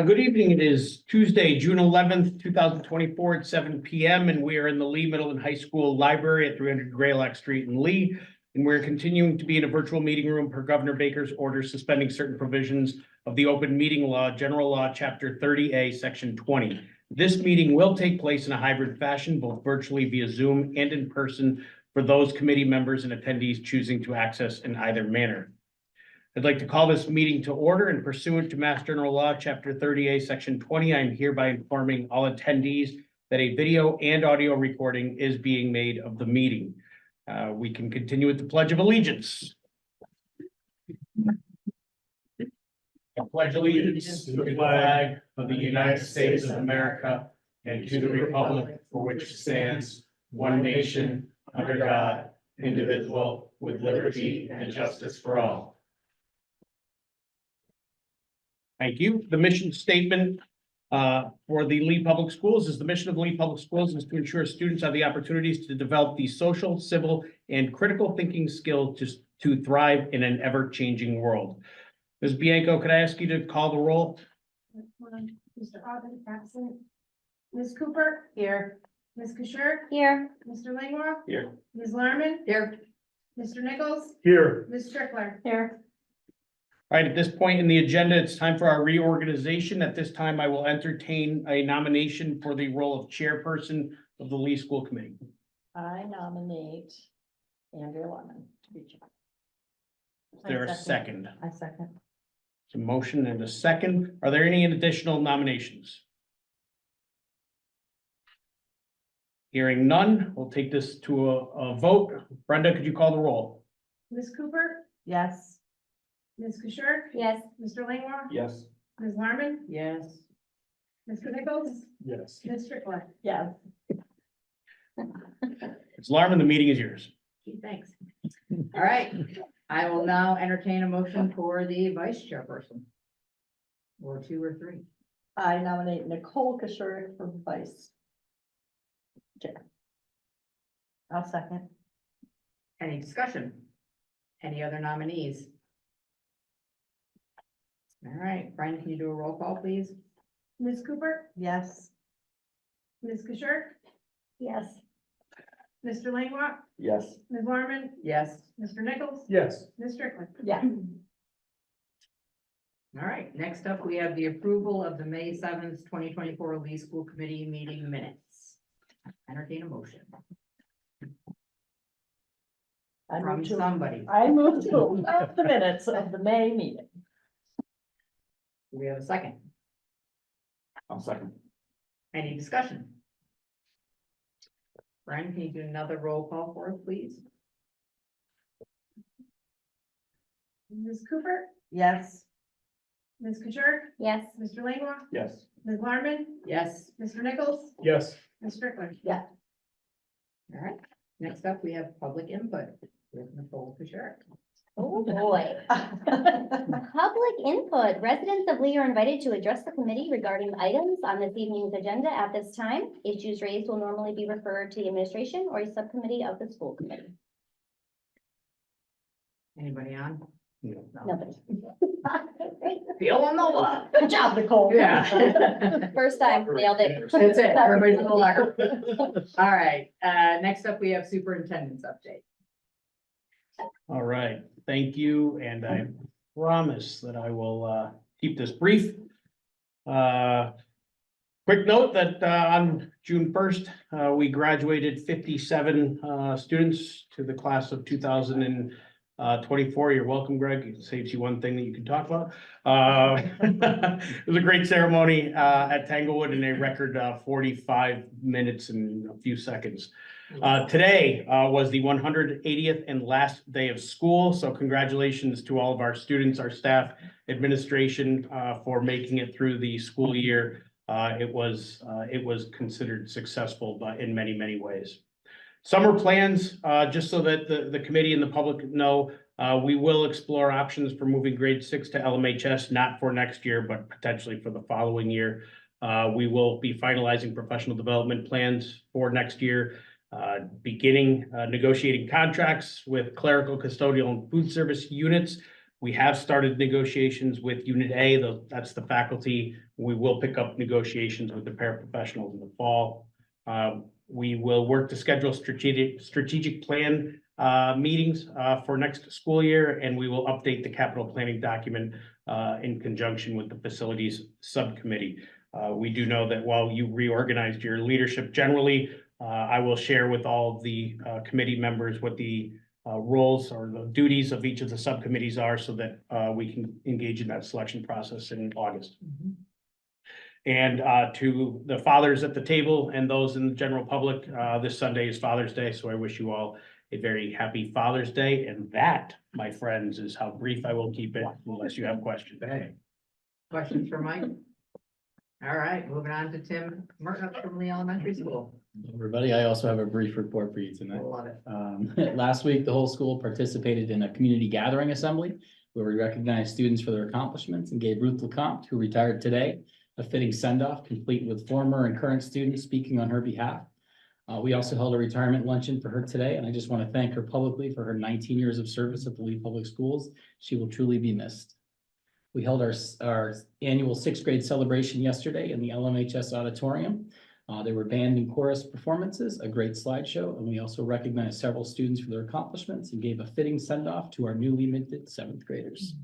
Good evening. It is Tuesday, June 11th, 2024 at 7 p.m. and we are in the Lee Middle and High School Library at 300 Greylock Street in Lee. And we're continuing to be in a virtual meeting room per Governor Baker's order suspending certain provisions of the Open Meeting Law, General Law, Chapter 30A, Section 20. This meeting will take place in a hybrid fashion, both virtually via Zoom and in person for those committee members and attendees choosing to access in either manner. I'd like to call this meeting to order, and pursuant to Mass General Law, Chapter 30A, Section 20, I am hereby informing all attendees that a video and audio recording is being made of the meeting. We can continue with the Pledge of Allegiance. I pledge allegiance to the flag of the United States of America and to the republic for which it stands, one nation, under God, indivisible, with liberty and justice for all. Thank you. The mission statement for the Lee Public Schools is the mission of Lee Public Schools is to ensure students have the opportunities to develop the social, civil, and critical thinking skills to thrive in an ever-changing world. Ms. Bianco, could I ask you to call the roll? Mr. Aubin, absent. Ms. Cooper? Here. Ms. Kashir? Here. Mr. Langwell? Here. Ms. Larmen? Here. Mr. Nichols? Here. Ms. Strickler? Here. All right, at this point in the agenda, it's time for our reorganization. At this time, I will entertain a nomination for the role of chairperson of the Lee School Committee. I nominate Andrea Lemon to be chair. Is there a second? I second. It's a motion and a second. Are there any additional nominations? Hearing none, we'll take this to a vote. Brenda, could you call the roll? Ms. Cooper? Yes. Ms. Kashir? Yes. Mr. Langwell? Yes. Ms. Larmen? Yes. Mr. Nichols? Yes. Ms. Strickler? Yes. Ms. Larmen, the meeting is yours. Thanks. All right, I will now entertain a motion for the vice chairperson. Or two or three. I nominate Nicole Kashur for vice chair. I'll second. Any discussion? Any other nominees? All right, Brian, can you do a roll call, please? Ms. Cooper? Yes. Ms. Kashir? Yes. Mr. Langwell? Yes. Ms. Larmen? Yes. Mr. Nichols? Yes. Ms. Strickler? Yeah. All right, next up, we have the approval of the May 7th, 2024 Lee School Committee meeting minutes. Entertain a motion I from move to, somebody. I move to approve the minutes of the May meeting. Do we have a second? I'll second. Any discussion? Brian, can you do another roll call for us, please? Ms. Cooper? Yes. Ms. Kashir? Yes. Mr. Langwell? Yes. Ms. Larmen? Yes. Mr. Nichols? Yes. Ms. Strickler? Yeah. All right, next up, we have public input with Nicole Fisher. Oh, boy. Public input. Residents of Lee are invited to address the committee regarding items on this evening's agenda at this time. Issues raised will normally be referred to the administration or a subcommittee of the school committee. Anybody on? No. Nobody. Great. Feeling the love. Good job, Nicole. Yeah. First time, nailed it. That's it, everybody's in the locker. All right, next up, we have superintendent's update. All right, thank you, and I promise that I will keep this brief. Quick note that on June 1st, we graduated 57 students to the class of 2024. You're welcome, Greg. It saves you one thing that you can talk about. It was a great ceremony at Tanglewood in a record 45 minutes and a few seconds. Today was the 180th and last day of school, so congratulations to all of our students, our staff, administration for making it through the school year. It was considered successful, but in many, many ways. Summer plans, just so that the committee and the public know, we will explore options for moving grade 6 to LMHS, not for next year, but potentially for the following year. We will be finalizing professional development plans for next year. Beginning negotiating contracts with clerical, custodial, and food service units We have started negotiations with Unit A, that's the faculty. We will pick up negotiations with the paraprofessionals in the fall. We will work to schedule strategic plan meetings for next school year, and we will update the capital planning document in conjunction with the facilities subcommittee. We do know that while you reorganized your leadership generally, I will share with all of the committee members what the roles or the duties of each of the subcommittees are so that we can engage in that selection process in August. And to the fathers at the table and those in the general public, this Sunday is Father's Day, so I wish you all a very happy Father's Day. And that, my friends, is how brief I will keep it unless you have questions. Questions for Mike? All right, moving on to Tim Merton from Lee Elementary School. Everybody, I also have a brief report for you tonight. Love it. Last week, the whole school participated in a community gathering assembly where we recognized students for their accomplishments and gave Ruth LeCompte, who retired today, a fitting send-off, complete with former and current students speaking on her behalf. We also held a retirement luncheon for her today, and I just want to thank her publicly for her 19 years of service at the Lee Public Schools. She will truly be missed. We held our annual sixth grade celebration yesterday in the LMHS auditorium. There were band and chorus performances, a great slideshow, and we also recognized several students for their accomplishments and gave a fitting send-off to our newly minted seventh graders.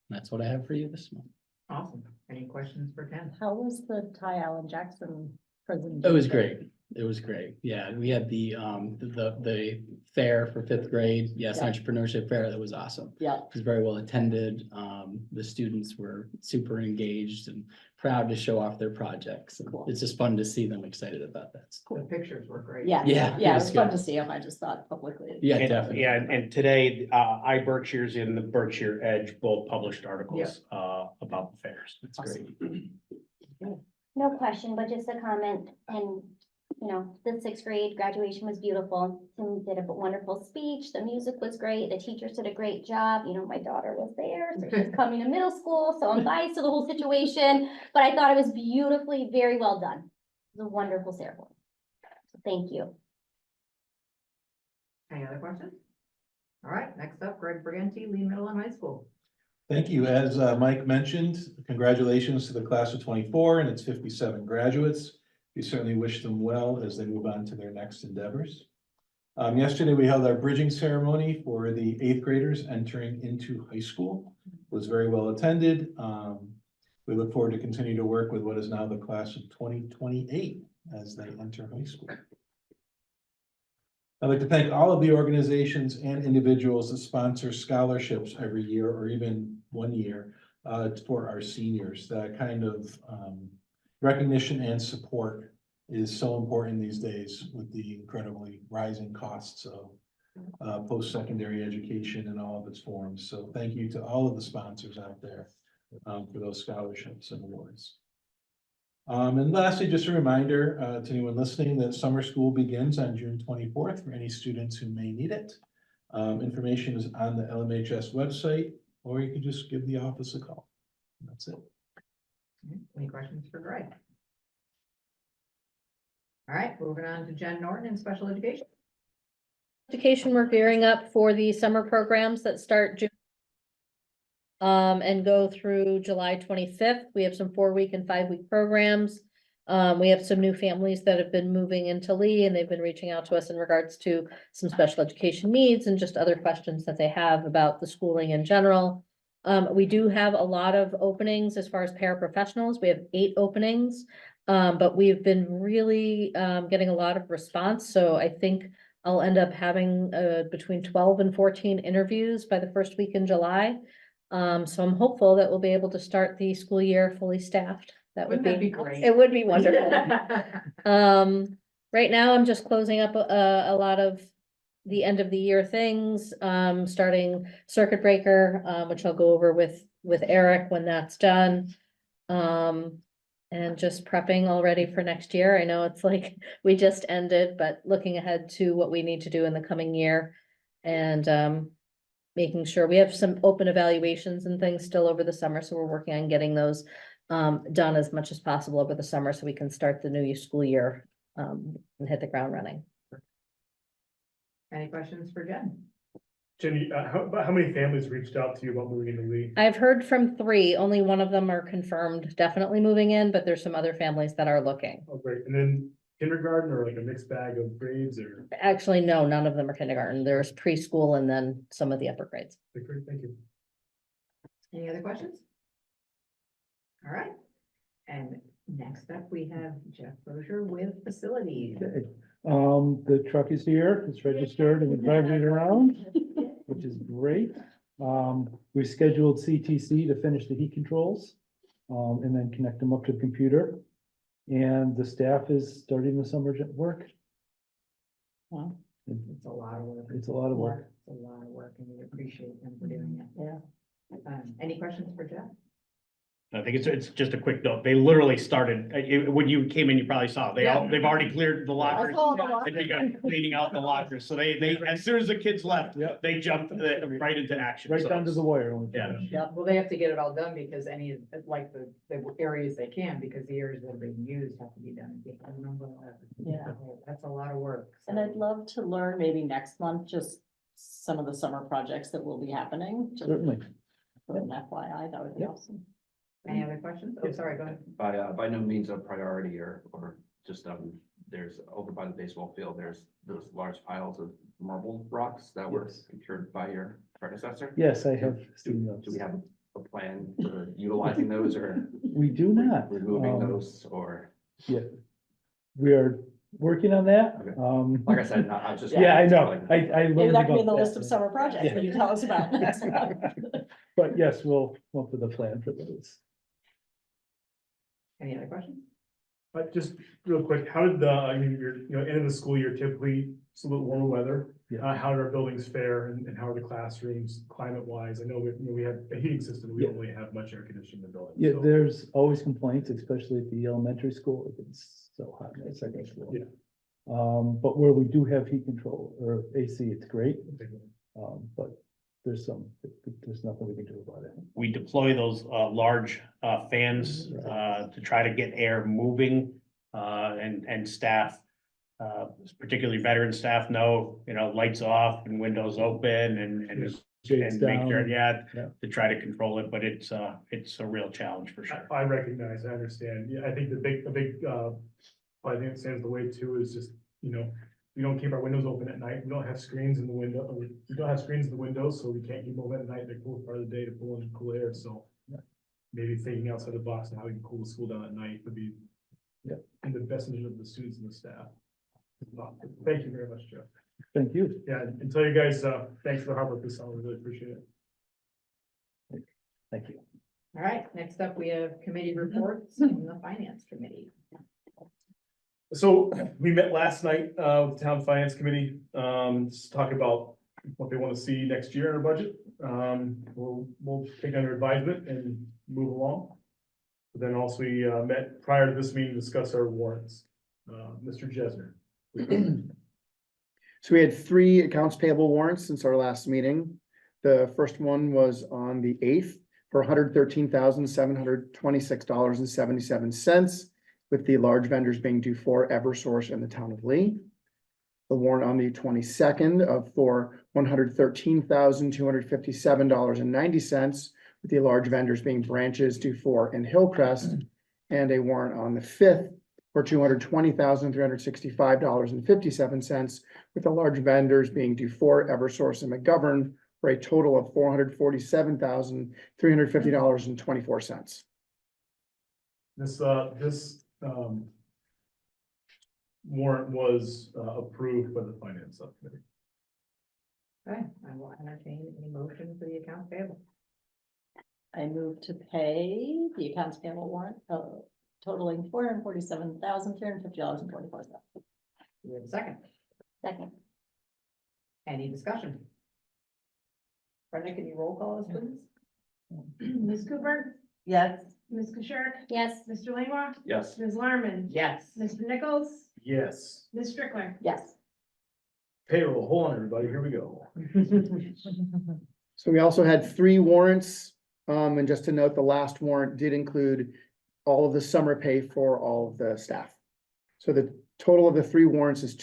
That's what I have for you this month. Awesome. Any questions for Ken? How was the Ty Allen Jackson presentation? It was great. It was great. Yeah, we had the fair for fifth grade. Yes, Yeah. entrepreneurship fair. That was awesome. Yeah, It was very well attended. The students were super engaged and proud to show off their projects. And Cool. it's just fun to see them excited about that. The pictures were great. yeah, Yeah, yeah, it it was was fun good. to see him. I just thought publicly. Yeah, And- definitely. Yeah, and today, iBerkshires and the Berkshire Edge both published articles about the fairs. It's great. No question, but just a comment, and, you know, the sixth grade graduation was beautiful. Tim did a wonderful speech, the music was great, the teachers did a great job, you know, my daughter was there, so she's coming to middle school, so I'm biased to the whole situation, but I thought it was beautifully, very well done. It was a wonderful ceremony. So thank you. Any other questions? All right, next up, Greg Briganti, Lee Middle and High School. Thank you. As Mike mentioned, congratulations to the class of 24 and its 57 graduates. We certainly wish them well as they move on to their next endeavors. Yesterday, we held our bridging ceremony for the eighth graders entering into high school. It was very well attended. We look forward to continue to work with what is now the class of 2028 as they enter high school. I'd like to thank all of the organizations and individuals that sponsor scholarships every year or even 1 year for our seniors. That kind of recognition and support is so important these days with the incredibly rising costs of post-secondary education in all of its forms. So thank you to all of the sponsors out there for those scholarships and awards. And lastly, just a reminder to anyone listening that summer school begins on June 24th for any students who may need it. Information is on the LMHS website, or you can just give the office a call. That's it. Any questions for Greg? All right, moving on to Jen Norton in special education. Education, we're gearing up for the summer programs that start June. And go through July 25th. We have some 4-week and 5-week programs. We have some new families that have been moving into Lee, and they've been reaching out to us in regards to some special education needs and just other questions that they have about the schooling in general. We do have a lot of openings as far as paraprofessionals. We have 8 openings. But we've been really getting a lot of response, so I think I'll end up having between 12 and 14 interviews by the first week in July. So I'm hopeful that we'll be able to start the school year fully staffed. That would Wouldn't that be, be great? it would be wonderful. Right now, I'm just closing up a lot of the end of the year things, starting circuit breaker, which I'll go over with Eric when that's done. And just prepping already for next year. I know it's like we just ended, but looking ahead to what we need to do in the coming year. And making sure we have some open evaluations and things still over the summer, so we're working on getting those done as much as possible over the summer so we can start the new school year and hit the ground running. Any questions for Jen? Jenny, how many families reached out to you about moving into Lee? I've heard from 3, only one of them are confirmed, definitely moving in, but there's some other families that are looking. Oh, great. And then kindergarten or like a mixed bag of grades or? Actually, no, none of them are kindergarten. There's preschool and then some of the upper grades. Great, thank you. Any other questions? All right, and next up, we have Jeff Rozier with facilities. Okay. The truck is here, it's registered and we're driving it around, which is great. We scheduled CTC to finish the heat controls, and then connect them up to the computer. And the staff is starting the summer work. Wow. It's a lot of work. It's a lot of work. It's a lot of work and we appreciate them for doing it. Yeah. Any questions for Jeff? I think it's just a quick note. They literally started, when you came in, you probably saw, they've already cleared the lockers. saw the And they got cleaning out the lockers. So they, as soon as the kids left, Yep. they jumped right into action. Right So down to the wire. Yeah. Yeah, well, they have to get it all done because any, like the areas they can, because the areas that are being used have to be done. I remember that. Yeah. That's a lot of work. And I'd love to learn maybe next month, just some of the summer projects that will be happening. Just Certainly. for an FYI, that would be Yep. awesome. Any other questions? Oh, sorry, go ahead. By no means a priority or just, there's over by the baseball field, there's those large piles of marble rocks that were Yes. procured by your predecessor. Yes, I have seen Do we those. have a plan for utilizing those or We do not. removing Um, those or, Yeah. We are working on that. Okay. like I said, I was just. Yeah, I know. I Maybe learned that could be in about the list of that. summer projects that you tell us about next month. But yes, we'll come up with a plan for those. Any other questions? But just real quick, how did end of the school year typically, it's a little warmer weather. Yeah. How did our buildings fare and how are the classrooms climate wise? I know we have a heating system, we Yeah. don't really have much air conditioning in the building. Yeah, so- there's always complaints, especially at the elementary school. It gets so hot in the second floor. Yeah. But where we do have heat control or AC, it's great. But there's nothing we can do about it. we deploy those large fans to try to get air moving. And staff, particularly veteran staff know, lights off and windows open and Shades make sure, down. yeah, Yeah. to try to control it, but it's a real challenge for sure. I recognize, I understand. Yeah, I think the big, I think it stands the way too is just, we don't keep our windows open at night. We don't have screens in the window. We don't have screens in the windows, so we can't keep them open at night. They're cool part of the day to pull in cool air, so. Maybe thinking outside the box and how we can cool the school down at night would be. Yeah. In the best interest of the students and the staff. Thank you very much, Jeff. Thank you. Yeah, and tell you guys, thanks for the hard work this summer. Really appreciate it. Thank you. All right, next up, we have committee reports from the finance committee. So we met last night with the town finance committee, just to talk about what they want to see next year in our budget. We'll take under advisement and move along. But then also we met prior to this meeting to discuss our warrants. Mr. Jesner. So we had 3 accounts payable warrants since our last meeting. The first one was on the 8th for $113,726.77, with the large vendors being due for Eversource and the town of Lee. The warrant on the 22nd for $113,257.90, with the large vendors being Branches, due for, and Hillcrest. And a warrant on the 5th for $220,365.57, with the large vendors being due for Eversource and McGovern, for a total of $447,350.24. This warrant was approved by the finance subcommittee. Okay, I will entertain a motion for the accounts payable. I move to pay the accounts payable warrant, totaling $447,350.24. Do we have a second? Second. Any discussion? Brenda, can you roll call us, please? Ms. Cooper, Yes. Ms. Keshar, Yes. Mr. Langwa, Yes. Ms. Larmen, Yes. Mr. Nichols, Yes. Ms. Strickler. Yes. Payroll, hold on, everybody, here we go. So we also had 3 warrants, and just to note, the last warrant did include all of the summer pay for all of the staff. So the total of the 3 warrants is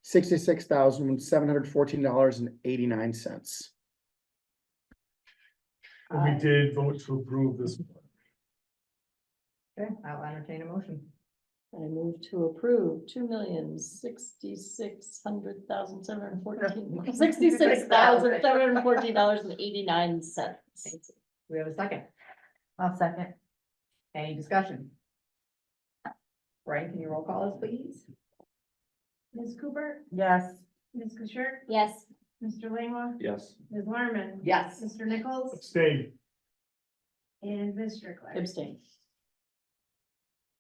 $66,714.89. And we did vote to approve this. Okay, I'll entertain a motion. I move to approve 2,600,714 $66,714.89. We have a second. I'll second. Any discussion? Brian, can you roll call us, please? Ms. Cooper? Yes. Ms. Keshirk? Yes. Mr. Langwa? Yes. Ms. Larmen? Yes. Mr. Nichols? Abstain. And Ms. Strickler? Abstain.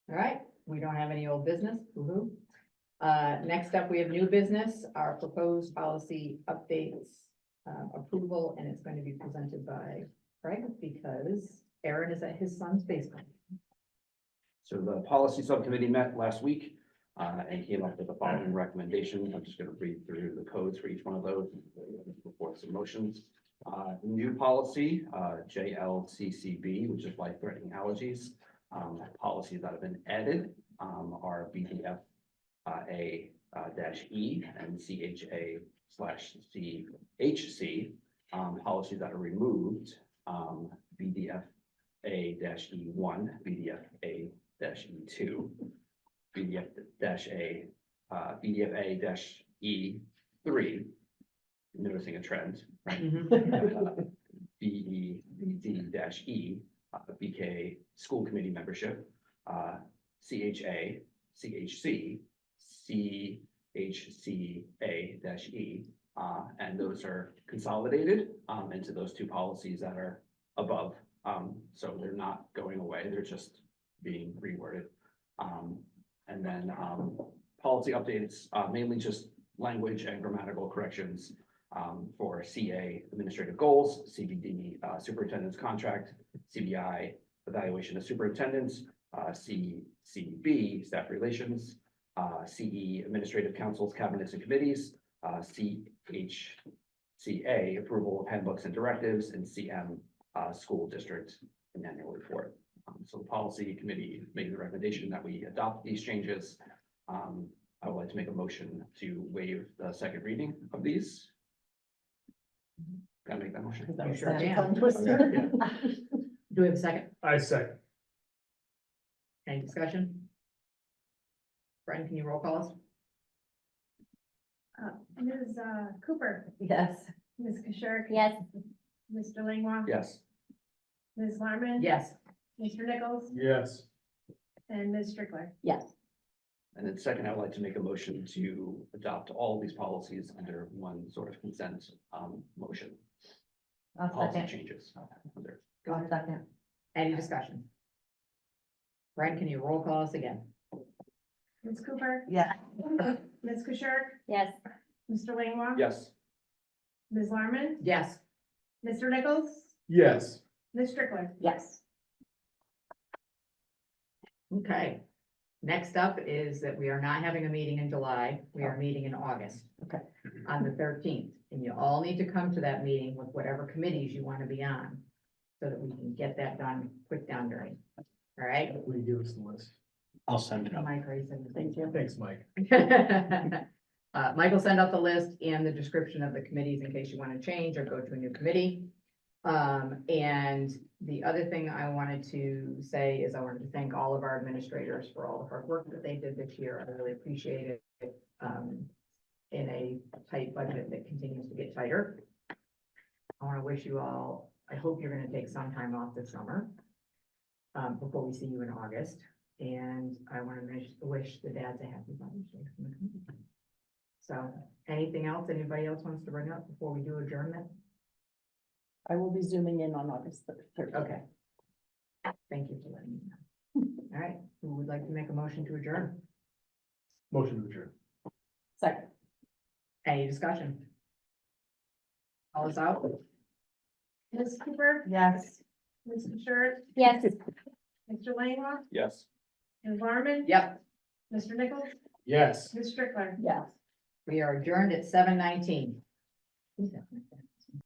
All right, we don't have any old business. Woo-hoo. Next up, we have new business, our proposed policy updates, approval, and it's going to be presented by Craig because Aaron is at his son's baseball. So the policy subcommittee met last week and came up with the following recommendation. I'm just going to read through the codes for each one of those before some motions. New policy, JLCCB, which is life-threatening allergies. Policies that have been added are BDF A-E and CHA/CHC. Policies that are removed, BDF A-E1, BDF A-E2, BDF A-E3, noticing a trend, right? BED-E, BK school committee membership, CHA, CHC, CHCA-E, and those are consolidated into those two policies that are above. So they're not going away, they're just being reworded. And then policy updates, mainly just language and grammatical corrections for CA administrative goals, CBD superintendent's contract, CBI evaluation of superintendents, CCB staff relations, CE administrative councils, cabinets and committees, CHCA approval of handbooks and directives, and CM school district and annual report. So the policy committee made the recommendation that we adopt these changes. I would like to make a motion to waive the second reading of these. Can I make that motion? You sure can. Okay. Do we have a second? I second. Any discussion? Brian, can you roll call us? Ms. Cooper? Yes. Ms. Keshirk? Yes. Mr. Langwa? Yes. Ms. Larmen? Yes. Mr. Nichols? Yes. And Ms. Strickler? Yes. And then second, I would like to make a motion to adopt all these policies under one sort of consent motion. Policy changes. Under- Go ahead. Any discussion? Brian, can you roll call us again? Ms. Cooper? Yeah. Ms. Keshirk? Yes. Mr. Langwa? Yes. Ms. Larmen? Yes. Mr. Nichols? Yes. Ms. Strickler? Yes. Okay. Next up is that we are not having a meeting in July. We are meeting in August. Okay. On the 13th, and you all need to come to that meeting with whatever committees you want to be on. So that we can get that done quick down during. All right? Will you give us the list? I'll send it out. Mike, raise it. Thank you. Thanks, Mike. Mike will send out the list and the description of the committees in case you want to change or go to a new committee. And the other thing I wanted to say is I wanted to thank all of our administrators for all the hard work that they did this year. I really appreciate it. In a tight budget that continues to get tighter. I want to wish you all, I hope you're going to take some time off this summer. Before we see you in August. And I want to wish the dads a happy Father's Day. So anything else anybody else wants to bring up before we do adjournment? I will be zooming in on August 3rd. Okay. Thank you for letting me know. All right, who would like to make a motion to adjourn? Motion to adjourn. Second. Any discussion? All is out? Ms. Cooper? Yes. Ms. Keshirk? Yes. Mr. Langwa? Yes. Ms. Larmen? Yep, Mr. Nichols? Yes. Ms. Strickler? Yes. we are adjourned at 7:19.